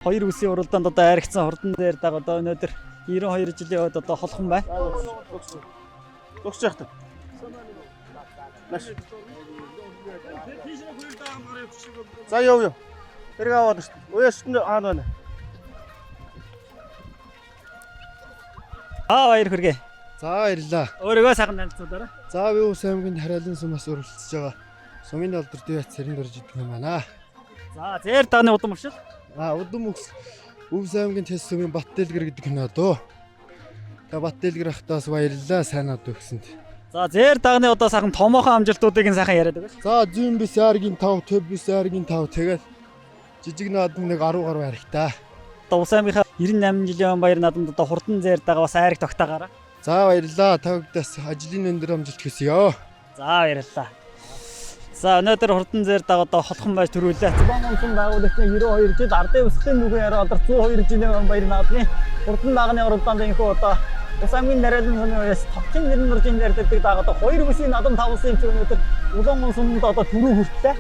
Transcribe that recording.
Хоёр үсгийн уралдаанд одоо айрагцсан хурдан дээр даг одоо өнөөдөр 92 жилийн үед одоо холхон байна. Зогсож яах вэ? За яв. Тэрийг аваад шүү дээ. Уяас нь хаана байна? Баяр хүргэе. За баярлаа. Өөрийгөө сайхан танилцуулаарай. За би Өвс аймгийн Хараалын сумаас өрөлдсөж байгаа. Сумын алдар дэвэт цэрэн дөрж идэх юм байна. За зэр дагны удам уршил. Удам Өвс аймгийн Тэс сумын Баттэлгэр гэдэг нөө дөө. Тэгээ Баттэлгэр ахтаас баярлаа сайнаад өгсөнд. За зэр дагны одоо сайхан томоохон амжилтуудыг нь сайхан яриад өгөөч. За 109 аргийн 5, 59 аргийн 5 тэгээд жижиг наадам нэг 10 гаруй аригтаа. Одоо Ус аймгийнхаа 98 жилийн баяр наадамд одоо хурдан зэр дагаа бас айраг тогтоогаараа. За баярлаа. Тавгдаас ажлын өндөр амжилт хүсье. За баярлалаа. За өнөөдөр хурдан зэр дагаа одоо холхон байж төрүүлээ. Цэбан онцон байгуулагчны 92 жил ардын өсөлтийн нүгэн яриа одоо 102 жилийн баяр наадмын хурдан даганы уралдаанд энэхүү одоо Ус аймгийн Нарайлан сумын үеэс товчон нэрн нуржийн ярьдаг дагаа одоо 2 бүсийн надам тавсан юм чи өнөөдөр Улаан суманд одоо түрүү хүртлээ.